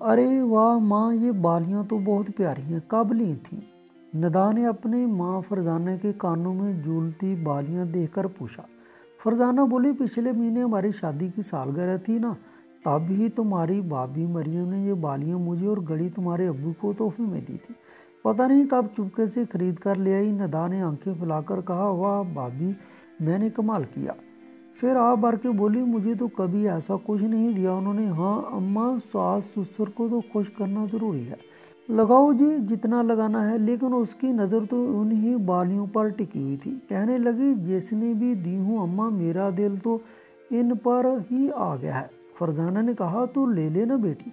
अरे वाह माँ, ये बालियाँ तो बहुत प्यारी हैं, कब ली थी? नदा ने अपने माँ फरजाना के कानों में झूलती बालियाँ देखकर पूछा। फरजाना बोली, पिछले महीने हमारी शादी की सालगिरह थी ना, तब ही तुम्हारी भाभी मरियम ने ये बालियाँ मुझे और घड़ी तुम्हारे अब्बू को तोहफे में दी थी। पता नहीं कब चुपके से खरीद कर ले आई। नदा ने आंखें फैलाकर कहा, वाह भाभी, मैंने कमाल किया। फिर आप भर के बोली, मुझे तो कभी ऐसा कुछ नहीं दिया उन्होंने। हाँ अम्मा, सास ससुर को तो खुश करना ज़रूरी है, लगाओ जी जितना लगाना है। लेकिन उसकी नज़र तो उन्हीं बालियों पर टिकी हुई थी। कहने लगी, जिसने भी दी हूँ अम्मा, मेरा दिल तो इन पर ही आ गया है। फरजाना ने कहा, तो ले लेना बेटी,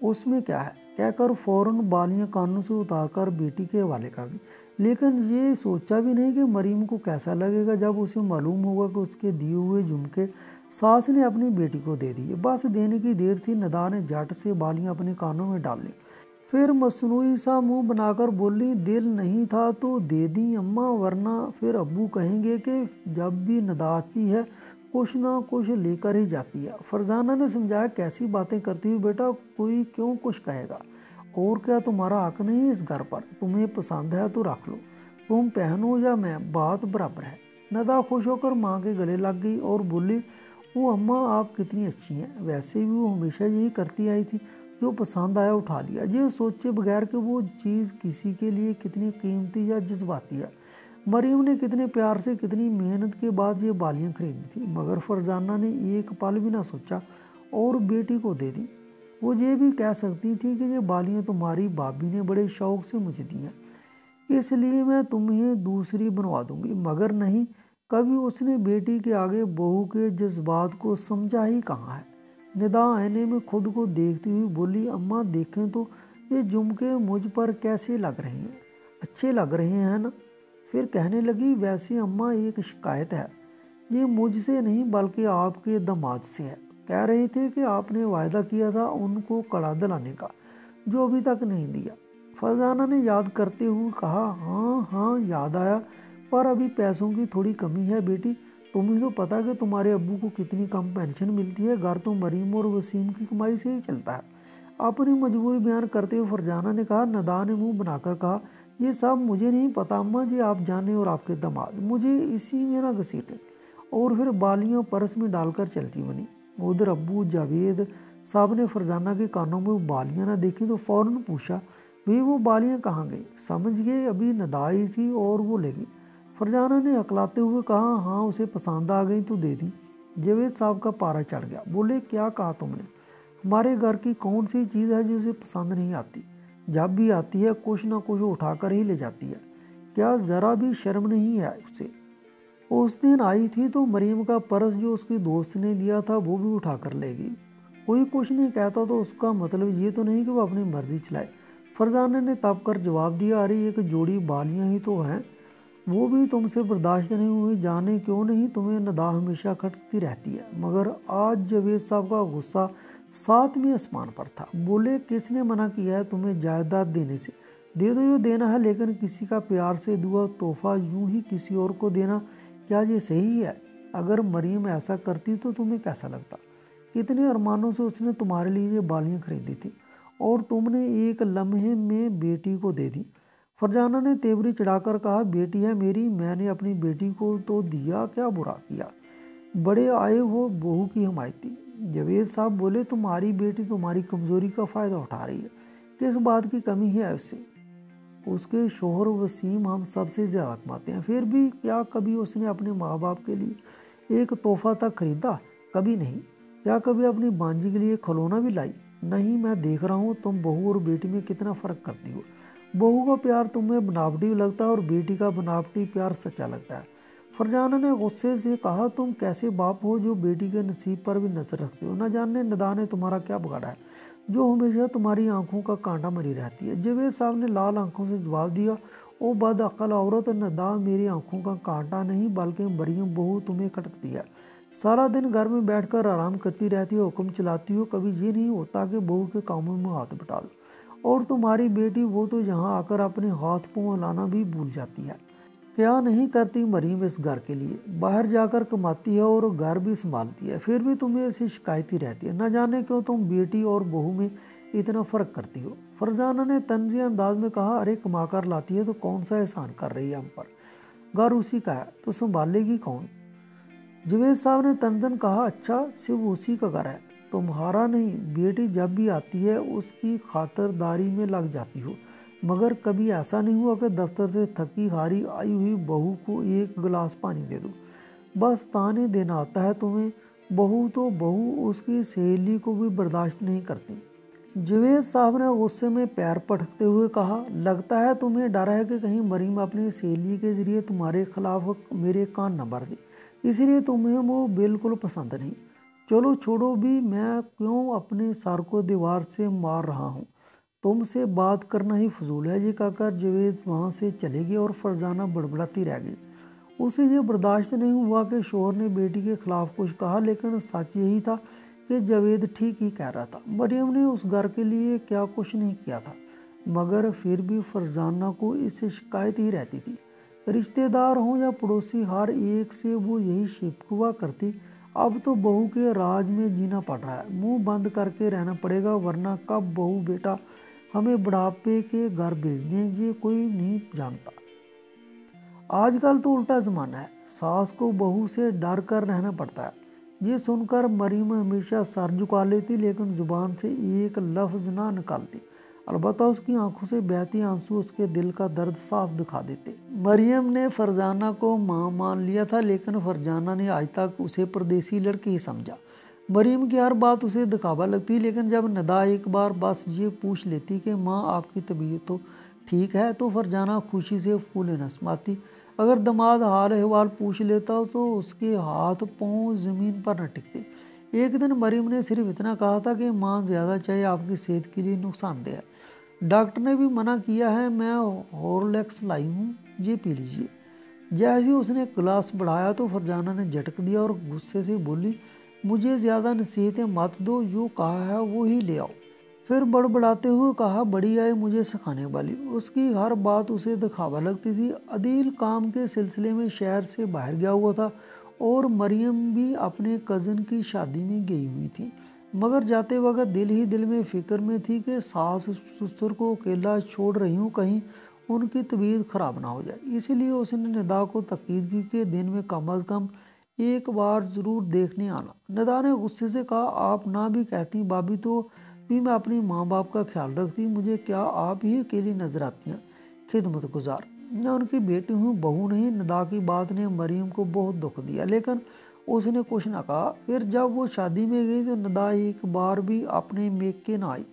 उसमें क्या है, कहकर फौरन बालियाँ कानों से उतारकर बेटी के हवाले कर दी। लेकिन ये सोचा भी नहीं कि मरीम को कैसा लगेगा जब उसे मालूम होगा कि उसके दिए हुए झुमके सास ने अपनी बेटी को दे दिए। बस देने की देर थी, नदा ने झट से बालियाँ अपने कानों में डाल ली। फिर मसनूई सा मुंह बनाकर बोली, दिल नहीं था तो दे दी अम्मा, वरना फिर अब्बू कहेंगे कि जब भी नदा आती है कुछ ना कुछ लेकर ही जाती है। फरजाना ने समझाया, कैसी बातें करती हुई बेटा, कोई क्यों कुछ कहेगा, और क्या तुम्हारा हक नहीं इस घर पर? तुम्हें पसंद है तो रख लो, तुम पहनो या मैं, बात बराबर है। नदा खुश होकर माँ के गले लग गई और बोली, वो अम्मा आप कितनी अच्छी हैं, वैसे भी वो हमेशा यही करती आई थी, जो पसंद आया उठा लिया, ये सोचे बगैर कि वो चीज़ किसी के लिए कितनी कीमती या जज्बाती है। मरीम ने कितने प्यार से कितनी मेहनत के बाद ये बालियाँ खरीदी थी, मगर फरजाना ने एक पल भी ना सोचा और बेटी को दे दी। वो ये भी कह सकती थी कि ये बालियाँ तुम्हारी भाभी ने बड़े शौक से मुझे दी हैं, इसलिए मैं तुम्हें दूसरी बनवा दूंगी। मगर नहीं, कभी उसने बेटी के आगे बहू के जज्बात को समझा ही कहाँ है। निदा आईने में खुद को देखती हुई बोली, अम्मा देखें तो ये झुमके मुझ पर कैसे लग रहे हैं, अच्छे लग रहे हैं ना? फिर कहने लगी, वैसे अम्मा एक शिकायत है, ये मुझसे नहीं बल्कि आपके दामाद से है। कह रहे थे कि आपने वायदा किया था उनको कड़ा दिलाने का, जो अभी तक नहीं दिया। फरजाना ने याद करते हुए कहा, हाँ हाँ याद आया, पर अभी पैसों की थोड़ी कमी है बेटी। तुम्हें तो पता कि तुम्हारे अब्बू को कितनी कम पेंशन मिलती है, घर तो मरीम और वसीम की कमाई से ही चलता है। अपनी मजबूरी बयान करते हुए फरजाना ने कहा। नदा ने मुंह बनाकर कहा, ये सब मुझे नहीं पता अम्मा जी, आप जाने और आपके दामाद, मुझे इसी में ना घसीटे। और फिर बालियाँ पर्स में डालकर चलती बनी। उधर अब्बू जावेद साहब ने फरजाना के कानों में बालियाँ ना देखी तो फ़ौरन पूछा, भाई वो बालियाँ कहाँ गई? समझ गए अभी नदा आई थी और वो ले गई। फरजाना ने अकलाते हुए कहा, हाँ उसे पसंद आ गई तो दे दी। जावेद साहब का पारा चढ़ गया। बोले, क्या कहा तुमने? हमारे घर की कौन सी चीज़ है जो उसे पसंद नहीं आती? जब भी आती है कुछ ना कुछ उठाकर ही ले जाती है, क्या ज़रा भी शर्म नहीं है उसे? उस दिन आई थी तो मरीम का पर्स जो उसकी दोस्त ने दिया था वो भी उठा कर ले गई। कोई कुछ नहीं कहता तो उसका मतलब ये तो नहीं कि वो अपनी मर्जी चलाए। फरजाना ने तब कर जवाब दिया, अरे एक जोड़ी बालियाँ ही तो हैं, वो भी तुमसे बर्दाश्त नहीं हुई, जाने क्यों नहीं तुम्हें नदा हमेशा खटकती रहती है। मगर आज जावेद साहब का गुस्सा सातवें आसमान पर था। बोले, किसने मना किया है तुम्हें जायदाद देने से? दे दो जो देना है, लेकिन किसी का प्यार से दुआ तोहफा यूं ही किसी और को देना, क्या ये सही है? अगर मरीम ऐसा करती तो तुम्हें कैसा लगता? कितने अरमानों से उसने तुम्हारे लिए ये बालियाँ खरीदी थी और तुमने एक लम्हे में बेटी को दे दी। फरजाना ने तेवरी चढ़ाकर कहा, बेटी है मेरी, मैंने अपनी बेटी को तो दिया, क्या बुरा किया? बड़े आए हो बहू की हिमायती। जावेद साहब बोले, तुम्हारी बेटी तुम्हारी कमज़ोरी का फ़ायदा उठा रही है, किस बात की कमी है उससे? उसके शोहर वसीम हम सबसे ज़्यादा कमाते हैं, फिर भी क्या कभी उसने अपने माँ बाप के लिए एक तोहफा तक खरीदा? कभी नहीं। क्या कभी अपनी बांजी के लिए खिलौना भी लाई? नहीं। मैं देख रहा हूँ तुम बहू और बेटी में कितना फ़र्क करती हो। बहू का प्यार तुम्हें बनावटी लगता है और बेटी का बनावटी प्यार सच्चा लगता है। फरजाना ने गुस्से से कहा, तुम कैसे बाप हो जो बेटी के नसीब पर भी नजर रखते हो? न जाने नदा ने तुम्हारा क्या बिगाड़ा है, जो हमेशा तुम्हारी आंखों का कांटा मरी रहती है। जावेद साहब ने लाल आंखों से जवाब दिया, ओ बदअक्ल औरत, नदा मेरी आंखों का कांटा नहीं बल्कि मरियम बहू तुम्हें खटकती है। सारा दिन घर में बैठकर आराम करती रहती हो, हुक्म चलाती हो, कभी ये नहीं होता कि बहू के कामों में हाथ बटा दो। और तुम्हारी बेटी, वो तो यहाँ आकर अपने हाथ पाँव हिलाना भी भूल जाती है। क्या नहीं करती मरीम इस घर के लिए? बाहर जाकर कमाती है और घर भी संभालती है, फिर भी तुम्हें ऐसी शिकायत ही रहती है। न जाने क्यों तुम बेटी और बहू में इतना फ़र्क करती हो। फरजाना ने तंज़ी अंदाज में कहा, अरे कमा कर लाती है तो कौन सा एहसान कर रही है हम पर, घर उसी का है तो संभालेगी कौन। जवेद साहब ने तंजन कहा, अच्छा सिर्फ उसी का घर है, तुम्हारा नहीं। बेटी जब भी आती है उसकी खातरदारी में लग जाती हो, मगर कभी ऐसा नहीं हुआ कि दफ्तर से थकी हारी आई हुई बहू को एक गिलास पानी दे दो। बस ताने देना आता है तुम्हें। बहू तो बहू उसकी सहेली को भी बर्दाश्त नहीं करती। जवेद साहब ने गुस्से में पैर पटकते हुए कहा, लगता है तुम्हें डर है कि कहीं मरीम अपनी सहेली के जरिए तुम्हारे खिलाफ मेरे कान न भर दे, इसलिए तुम्हें वो बिल्कुल पसंद नहीं। चलो छोड़ो भी, मैं क्यों अपने सर को दीवार से मार रहा हूँ, तुमसे बात करना ही फजूल है। ये कहकर जवेद वहाँ से चले गए और फरजाना बड़बड़ाती रह गई। उसे ये बर्दाश्त नहीं हुआ कि शोहर ने बेटी के खिलाफ कुछ कहा, लेकिन सच यही था कि जावेद ठीक ही कह रहा था। मरियम ने उस घर के लिए क्या कुछ नहीं किया था, मगर फिर भी फरजाना को इससे शिकायत ही रहती थी। रिश्तेदार हों या पड़ोसी, हर एक से वो यही शिकवा करती। अब तो बहू के राज में जीना पड़ रहा है, मुंह बंद करके रहना पड़ेगा, वरना कब बहू बेटा हमें बुढ़ापे के घर भेज दें ये कोई नहीं जानता। आजकल तो उल्टा ज़माना है, सास को बहू से डर कर रहना पड़ता है। ये सुनकर मरीम हमेशा सर झुका लेती, लेकिन ज़ुबान से एक लफ्ज़ ना निकालती। अलबत्ता उसकी आंखों से बहती आंसू उसके दिल का दर्द साफ दिखा देते। मरियम ने फरजाना को माँ मान लिया था, लेकिन फरजाना ने आज तक उसे परदेसी लड़की ही समझा। मरियम की हर बात उसे दिखावा लगती, लेकिन जब नदा एक बार बस ये पूछ लेती कि माँ आपकी तबीयत तो ठीक है, तो फरजाना खुशी से फूले न समाती। अगर दामाद हाल अहवाल पूछ लेता तो उसके हाथ पाँव ज़मीन पर न टिकते। एक दिन मरीम ने सिर्फ इतना कहा था कि माँ ज़्यादा चाय आपकी सेहत के लिए नुकसानदेह है, डॉक्टर ने भी मना किया है, मैं हॉर्लिक्स लाई हूँ, ये पी लीजिए। जैसे ही उसने गिलास बढ़ाया तो फरजाना ने झटक दिया और गुस्से से बोली, मुझे ज़्यादा नसीहतें मत दो, जो कहा है वो ही ले आओ। फिर बड़बड़ाते हुए कहा, बड़ी आई मुझे सिखाने वाली। उसकी हर बात उसे दिखावा लगती थी। अदील काम के सिलसिले में शहर से बाहर गया हुआ था और मरियम भी अपने कज़न की शादी में गई हुई थी, मगर जाते वक्त दिल ही दिल में फ़िक्र में थी कि सास ससुर को अकेला छोड़ रही हूँ, कहीं उनकी तबीयत ख़राब ना हो जाए। इसीलिए उसने निदा को तकीद की कि दिन में कम अज़ कम एक बार ज़रूर देखने आना। निदा ने गुस्से से कहा, आप ना भी कहती भाभी तो भी मैं अपनी माँ बाप का ख्याल रखती, मुझे क्या आप ही अकेली नजर आती हैं, खिदमत गुजार, मैं उनकी बेटी हूँ, बहू नहीं। निदा की बात ने मरीम को बहुत दुख दिया, लेकिन उसने कुछ ना कहा। फिर जब वो शादी में गई तो निदा एक बार भी अपने मेके ना आई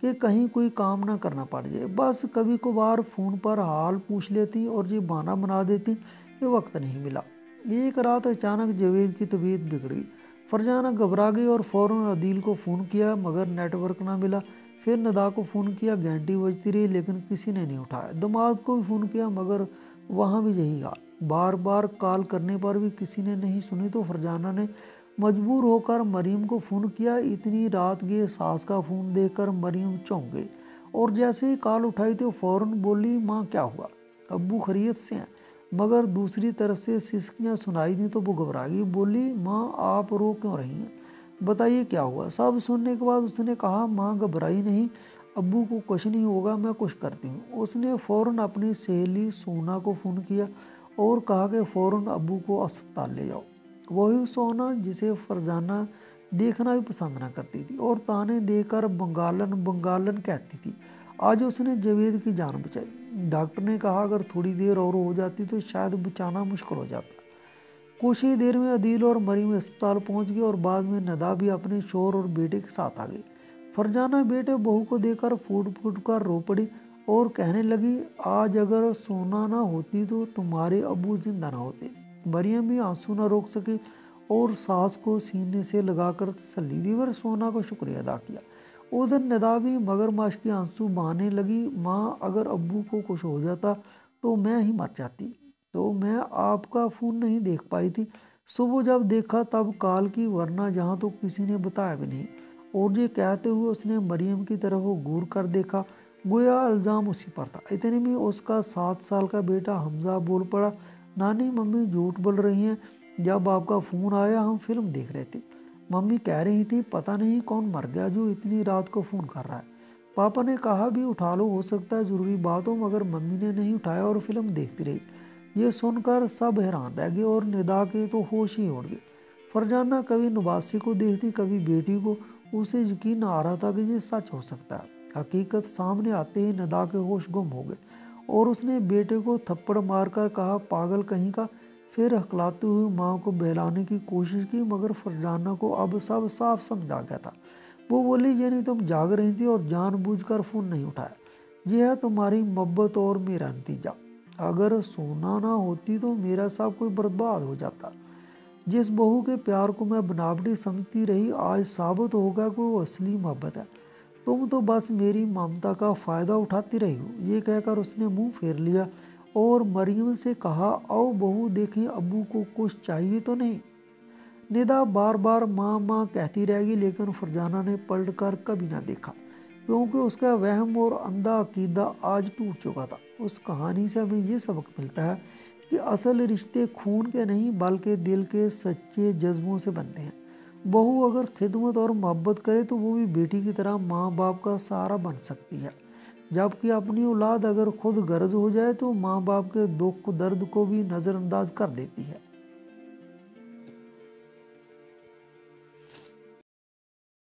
कि कहीं कोई काम ना करना पड़ जाए। बस कभी कभार फ़ोन पर हाल पूछ लेती और ये बहाना बना देती कि वक्त नहीं मिला। एक रात अचानक जावेद की तबीयत बिगड़ गई। फरजाना घबरा गई और फ़ौरन अदील को फ़ोन किया, मगर नेटवर्क ना मिला। फिर नदा को फ़ोन किया, घंटी बजती रही, लेकिन किसी ने नहीं उठाया। दामाद को भी फ़ोन किया, मगर वहाँ भी यही हाल। बार बार कॉल करने पर भी किसी ने नहीं सुनी, तो फरजाना ने मजबूर होकर मरीम को फ़ोन किया। इतनी रात के सास का फ़ोन देखकर मरीम चौंक गई और जैसे ही कॉल उठाई तो फ़ौरन बोली, माँ क्या हुआ, अब्बू खैरियत से हैं। मगर दूसरी तरफ से सिसकियाँ सुनाई दी तो वो घबरा गई, बोली, माँ आप रो क्यों रही हैं, बताइए क्या हुआ। सब सुनने के बाद उसने कहा, माँ घबराई नहीं, अब्बू को कुछ नहीं होगा, मैं कुछ करती हूँ। उसने फ़ौरन अपनी सहेली सोना को फ़ोन किया और कहा कि फ़ौरन अब्बू को अस्पताल ले जाओ। वही सोना जिसे फरजाना देखना भी पसंद ना करती थी और ताने देकर बंगालन बंगालन कहती थी, आज उसने जावेद की जान बचाई। डॉक्टर ने कहा अगर थोड़ी देर और हो जाती तो शायद बचाना मुश्किल हो जाता। कुछ ही देर में अदील और मरीम अस्पताल पहुंच गए और बाद में नदा भी अपने शोहर और बेटे के साथ आ गई। फरजाना बेटे बहू को देखकर फूट फूट कर रो पड़ी और कहने लगी, आज अगर सोना ना होती तो तुम्हारे अबू जिंदा ना होते। मरियम भी आंसू ना रोक सकी और सास को सीने से लगाकर तसल्ली दी और सोना को शुक्रिया अदा किया। उधर निदा भी मगरमच्छ के आंसू बहाने लगी, माँ अगर अब्बू को कुछ हो जाता तो मैं ही मर जाती, तो मैं आपका फ़ोन नहीं देख पाई थी, सुबह जब देखा तब कॉल की, वरना यहाँ तो किसी ने बताया भी नहीं। और ये कहते हुए उसने मरियम की तरफ घूर कर देखा, गोया इल्ज़ाम उसी पर था। इतने में उसका 7 साल का बेटा हमजा बोल पड़ा, नानी मम्मी झूठ बोल रही हैं, जब आपका फ़ोन आया हम फिल्म देख रहे थे, मम्मी कह रही थी पता नहीं कौन मर गया जो इतनी रात को फ़ोन कर रहा है। पापा ने कहा भी उठा लो, हो सकता है ज़रूरी बात हो, मगर मम्मी ने नहीं उठाया और फिल्म देखती रही। ये सुनकर सब हैरान रह गए और निदा के तो होश ही उड़ गए। फरजाना कभी नवासी को देखती, कभी बेटी को। उसे यकीन आ रहा था कि ये सच हो सकता है। हकीकत सामने आते ही निदा के होश गुम हो गए और उसने बेटे को थप्पड़ मारकर कहा, पागल कहीं का। फिर हकलाती हुई माँ को बहलाने की कोशिश की, मगर फरजाना को अब सब साफ समझ आ गया था। वो बोली, ये नहीं तुम जाग रही थी और जानबूझकर फ़ोन नहीं उठाया। यह है तुम्हारी मोहब्बत और मेरा नतीजा। अगर सोना ना होती तो मेरा सब कुछ बर्बाद हो जाता। जिस बहू के प्यार को मैं बनावटी समझती रही, आज साबित होगा कि वो असली मोहब्बत है। तुम तो बस मेरी ममता का फ़ायदा उठाती रही हो। ये कहकर उसने मुंह फेर लिया और मरियम से कहा, आओ बहू देखें अब्बू को कुछ चाहिए तो नहीं। निदा बार बार माँ माँ कहती रहेगी, लेकिन फरजाना ने पलट कर कभी ना देखा, क्योंकि उसका वहम और अंधा अकीदा आज टूट चुका था। उस कहानी से हमें ये सबक मिलता है कि असल रिश्ते खून के नहीं बल्कि दिल के सच्चे जज्बों से बनते हैं। बहू अगर खिदमत और मोहब्बत करे तो वो भी बेटी की तरह माँ बाप का सहारा बन सकती है, जबकि अपनी औलाद अगर खुद गर्ज हो जाए तो माँ बाप के दुख दर्द को भी नज़रअंदाज कर देती है।